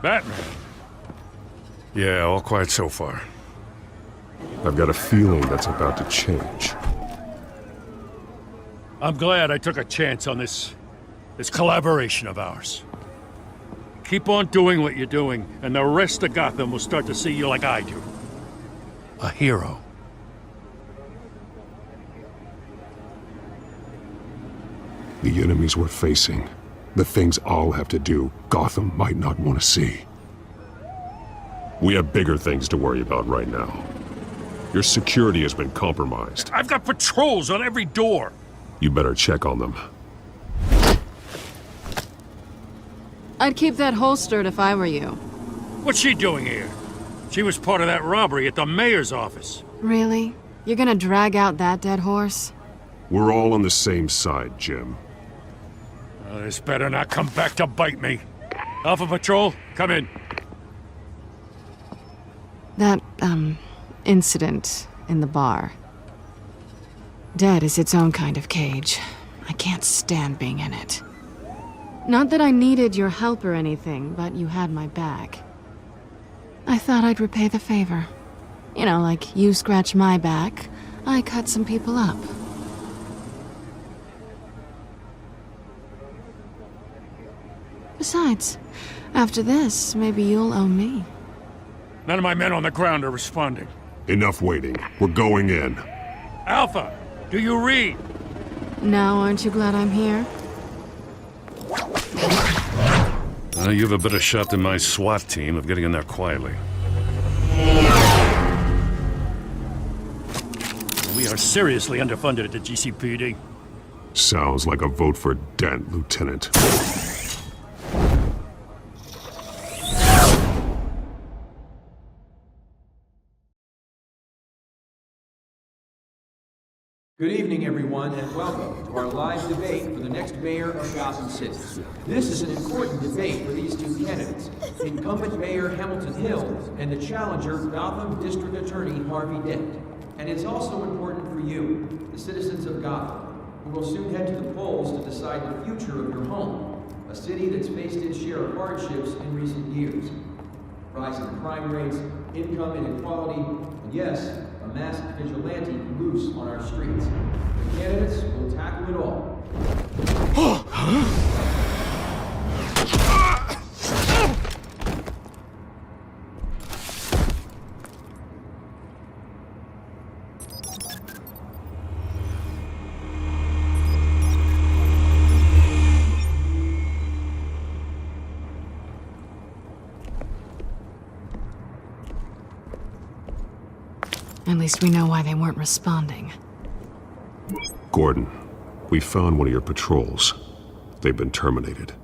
Batman. Yeah, all quiet so far. I've got a feeling that's about to change. I'm glad I took a chance on this collaboration of ours. Keep on doing what you're doing, and the rest of Gotham will start to see you like I do. A hero. The enemies we're facing, the things I'll have to do, Gotham might not want to see. We have bigger things to worry about right now. Your security has been compromised. I've got patrols on every door. You better check on them. I'd keep that holstered if I were you. What's she doing here? She was part of that robbery at the mayor's office. Really? You're gonna drag out that dead horse? We're all on the same side, Jim. This better not come back to bite me. Alpha Patrol, come in. That, incident in the bar. Dead is its own kind of cage. I can't stand being in it. Not that I needed your help or anything, but you had my back. I thought I'd repay the favor. You know, like you scratch my back, I cut some people up. Besides, after this, maybe you'll owe me. None of my men on the ground are responding. Enough waiting. We're going in. Alpha, do you read? Now, aren't you glad I'm here? You have a better shot than my SWAT team of getting in there quietly. We are seriously underfunded at the GCPD. Sounds like a vote for Dent, Lieutenant. Good evening, everyone, and welcome to our live debate for the next mayor of Gotham City. This is an important debate for these two candidates, incumbent Mayor Hamilton Hill and the challenger Gotham District Attorney Harvey Dent. And it's also important for you, the citizens of Gotham, who will soon head to the polls to decide the future of your home, a city that's faced its share of hardships in recent years. Rising crime rates, income inequality, and yes, a masked vigilante loose on our streets. The candidates will tackle it all. At least we know why they weren't responding. Gordon, we found one of your patrols. They've been terminated.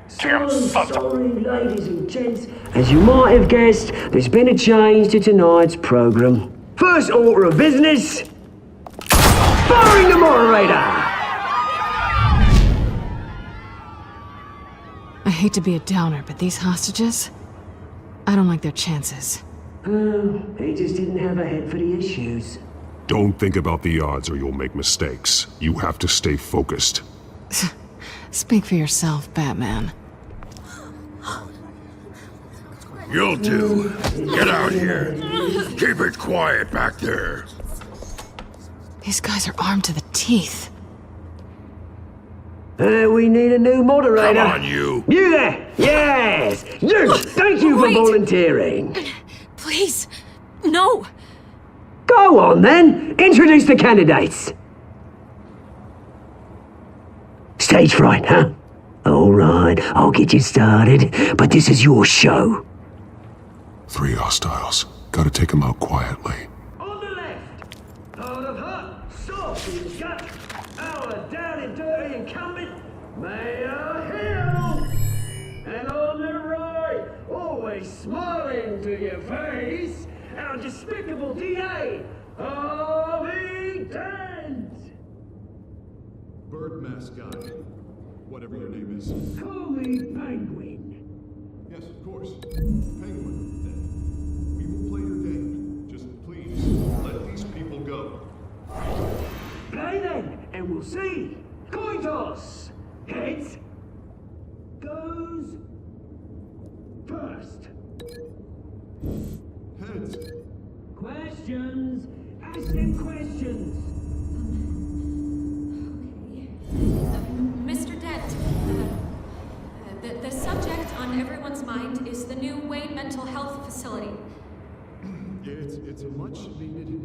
So sorry, ladies and gents. As you might have guessed, there's been a change to tonight's program. First order of business, firing the moderator! I hate to be a downer, but these hostages? I don't like their chances. Oh, he just didn't have a head for the issues. Don't think about the odds or you'll make mistakes. You have to stay focused. Speak for yourself, Batman. You'll do. Get out here. Keep it quiet back there. These guys are armed to the teeth. We need a new moderator. Come on, you. You there! Yes! You! Thank you for volunteering. Please, no. Go on, then. Introduce the candidates. Stage fright, huh? All right, I'll get you started, but this is your show. 3 hostiles. Gotta take them out quietly. On the left, hard of heart, soft in gut, our down and dirty incumbent, Mayor Hill. And on the right, always smiling to your face, our despicable DA, Harvey Dent. Bird mascot. Whatever your name is. Call me Penguin. Yes, of course. Penguin, then. We will play your game. Just please, let these people go. Play then, and we'll see. Coin toss. Heads goes first. Heads. Questions. Ask them questions. Mr. Dent, the subject on everyone's mind is the new Wayne Mental Health Facility. It's a much-needed,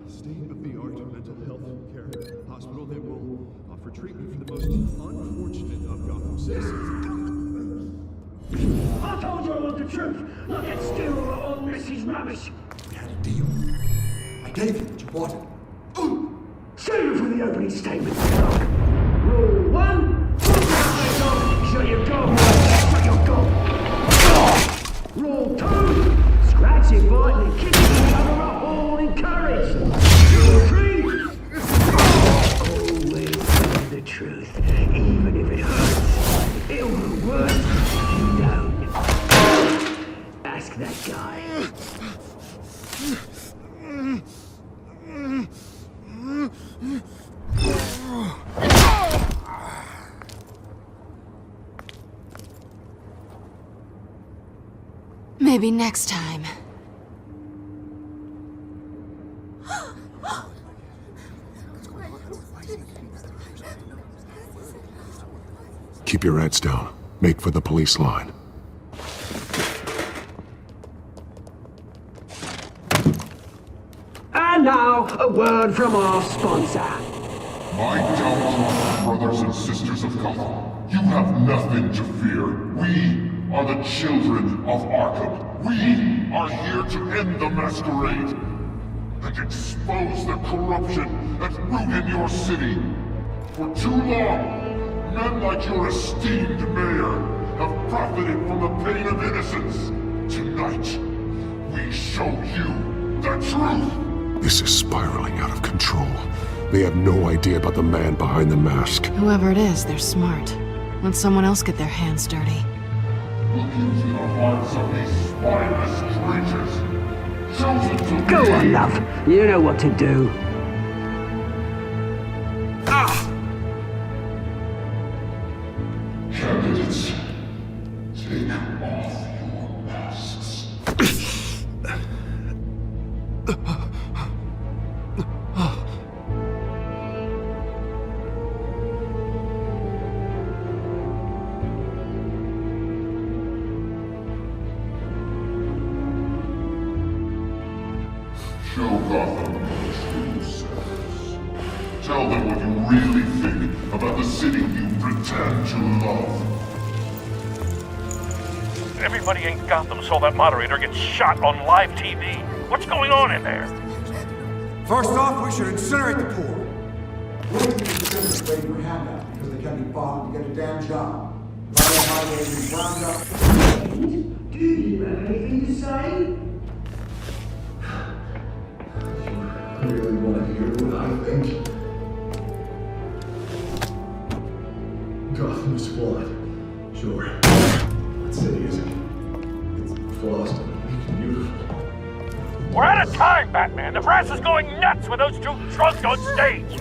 state-of-the-art mental health care hospital that will offer treatment for the most unfortunate of Gotham citizens. I told you all the truth. Look at still all Missy's rubbish. We had a deal. I gave you what you wanted. Save it for the opening statement. Rule 1, put your face on, Shut your gob, shut your gob. Roll two. Scratching, biting, and kicking each other up, all encouraged. 2 or 3. Always tell the truth, even if it hurts. It'll be worse if you don't. Ask that guy. Maybe next time. Keep your heads down. Make for the police line. And now, a word from our sponsor. My downtrodden brothers and sisters of Gotham, you have nothing to fear. We are the children of Arkham. We are here to end the masquerade and expose the corruption that ruined your city. For too long, men like your esteemed mayor have profited from the pain of innocence. Tonight, we show you the truth. This is spiraling out of control. They have no idea about the man behind the mask. Whoever it is, they're smart. Let someone else get their hands dirty. Look into the hearts of these spineless creatures. Chosen to Go on, love. You know what to do. Candidates, take off your masks. Show Gotham your true selves. Tell them what you really think about the city you pretend to love. Everybody in Gotham saw that moderator get shot on live TV. What's going on in there? First off, we should incinerate the poor. We're going to incinerate for handout because they can't be bothered to get a damn job. Highways round up. Do you have anything to say? I really want to hear what I think. Gotham is flawed. Sure. That city isn't. It's flawless and beautiful. We're out of time, Batman. The press is going nuts with those two drunks on stage.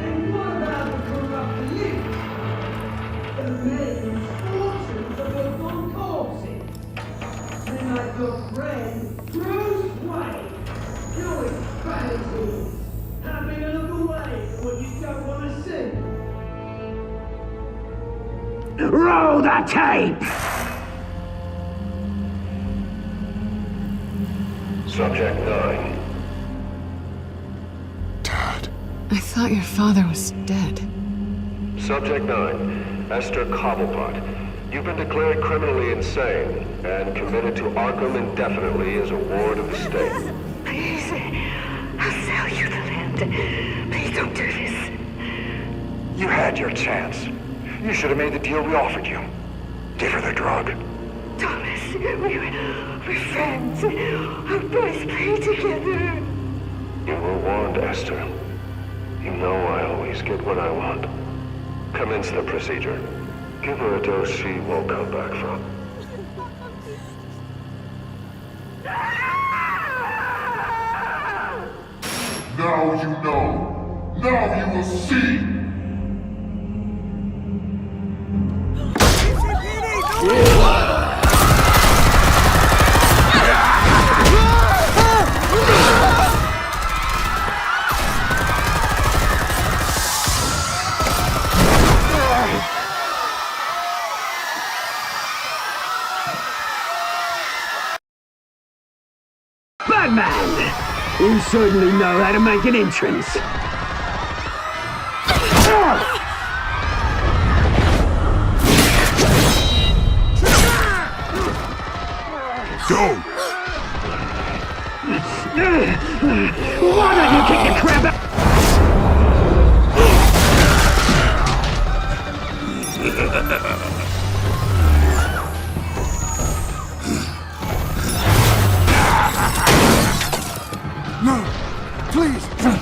And what about the corrupt elite? The millions, fortunes of the gone corpses? Men like your friend, Bruce Wayne, doing crazy, having a look away from what you don't want to see. Roll the tape! Subject 9. I thought your father was dead. Subject 9, Esther Cobblepot. You've been declared criminally insane and committed to Arkham indefinitely as a ward of the state. Please, I'll sell you the land. Please don't do this. You had your chance. You should have made the deal we offered you. Give her the drug. Thomas, we're friends. Our boys play together. You were warned, Esther. You know I always get what I want. Commence the procedure. Give her a dose she won't come back from. Now you know. Now you will see. Batman! You certainly know how to make an entrance. Go!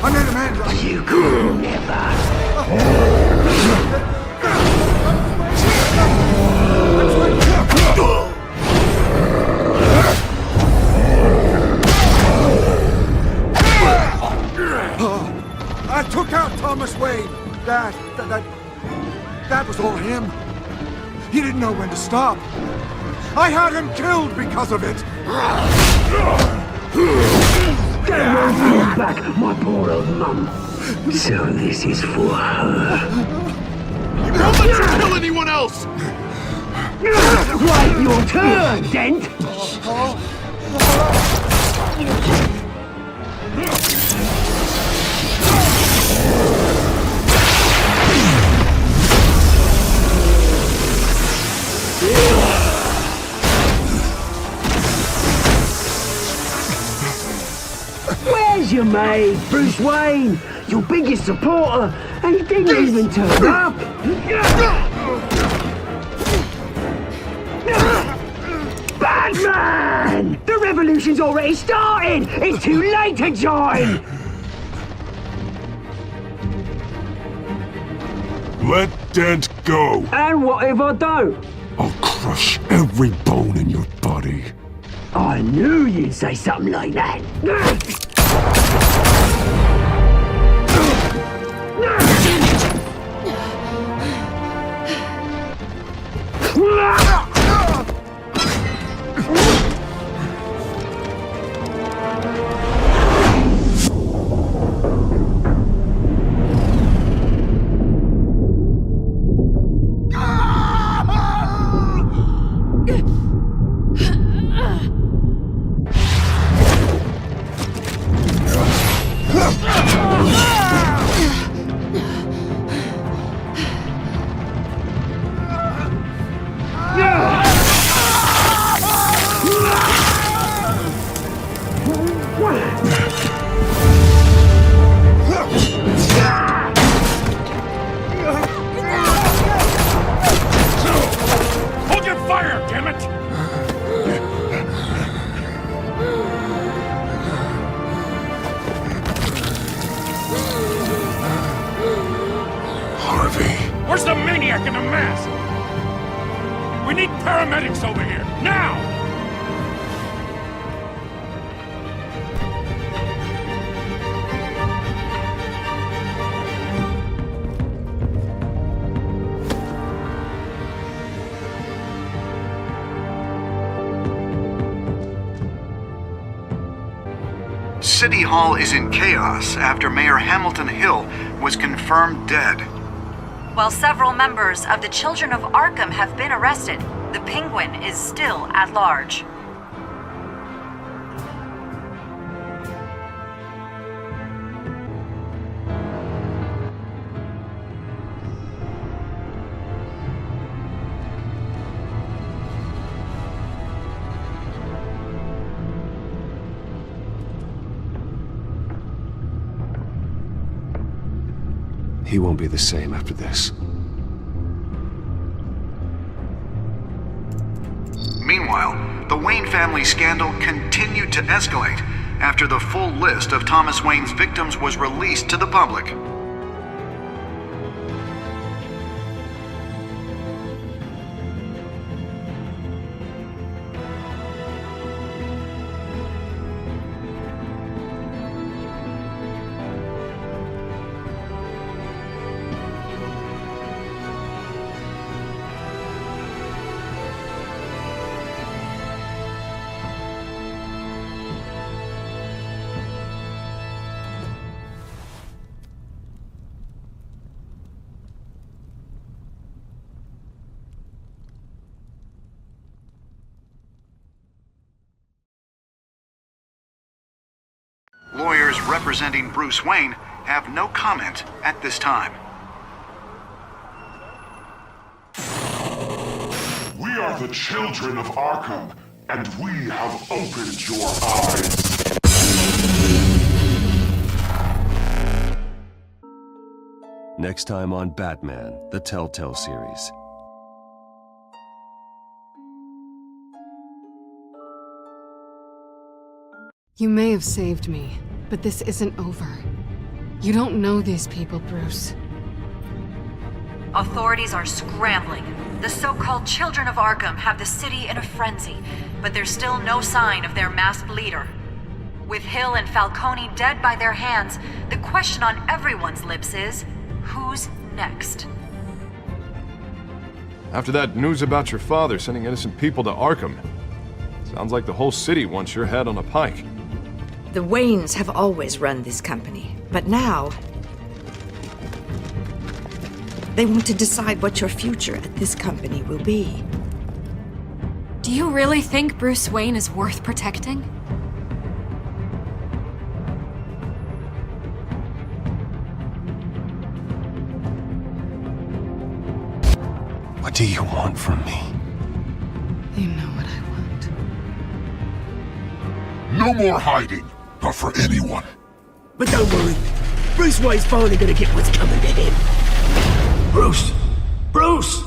I need a man. You could never. I took out Thomas Wayne. That was all him. He didn't know when to stop. I had him killed because of it. Get away from me back, my poor old mum. So this is for her. Don't let you kill anyone else! Right, your turn, Dent! Where's your mate, Bruce Wayne? Your biggest supporter, and he didn't even turn up! Batman! The revolution's already started! It's too late to join! Let Dent go! And what if I don't? I'll crush every bone in your body. I knew you'd say something like that. Hold your fire, damn it! Harvey. Where's the maniac in the mask? We need paramedics over here, now! City Hall is in chaos after Mayor Hamilton Hill was confirmed dead. While several members of the Children of Arkham have been arrested, the Penguin is still at large. He won't be the same after this. Meanwhile, the Wayne family scandal continued to escalate after the full list of Thomas Wayne's victims was released to the public. Lawyers representing Bruce Wayne have no comment at this time. We are the children of Arkham, and we have opened your eyes. Next time on Batman, the Telltale series. You may have saved me, but this isn't over. You don't know these people, Bruce. Authorities are scrambling. The so-called Children of Arkham have the city in a frenzy, but there's still no sign of their masked leader. With Hill and Falcone dead by their hands, the question on everyone's lips is, who's next? After that news about your father sending innocent people to Arkham, sounds like the whole city wants your head on a pike. The Waynes have always run this company, but now they want to decide what your future at this company will be. Do you really think Bruce Wayne is worth protecting? What do you want from me? You know what I want. No more hiding, not for anyone. But don't worry, Bruce Wayne's finally gonna get what's coming to him. Bruce! Bruce!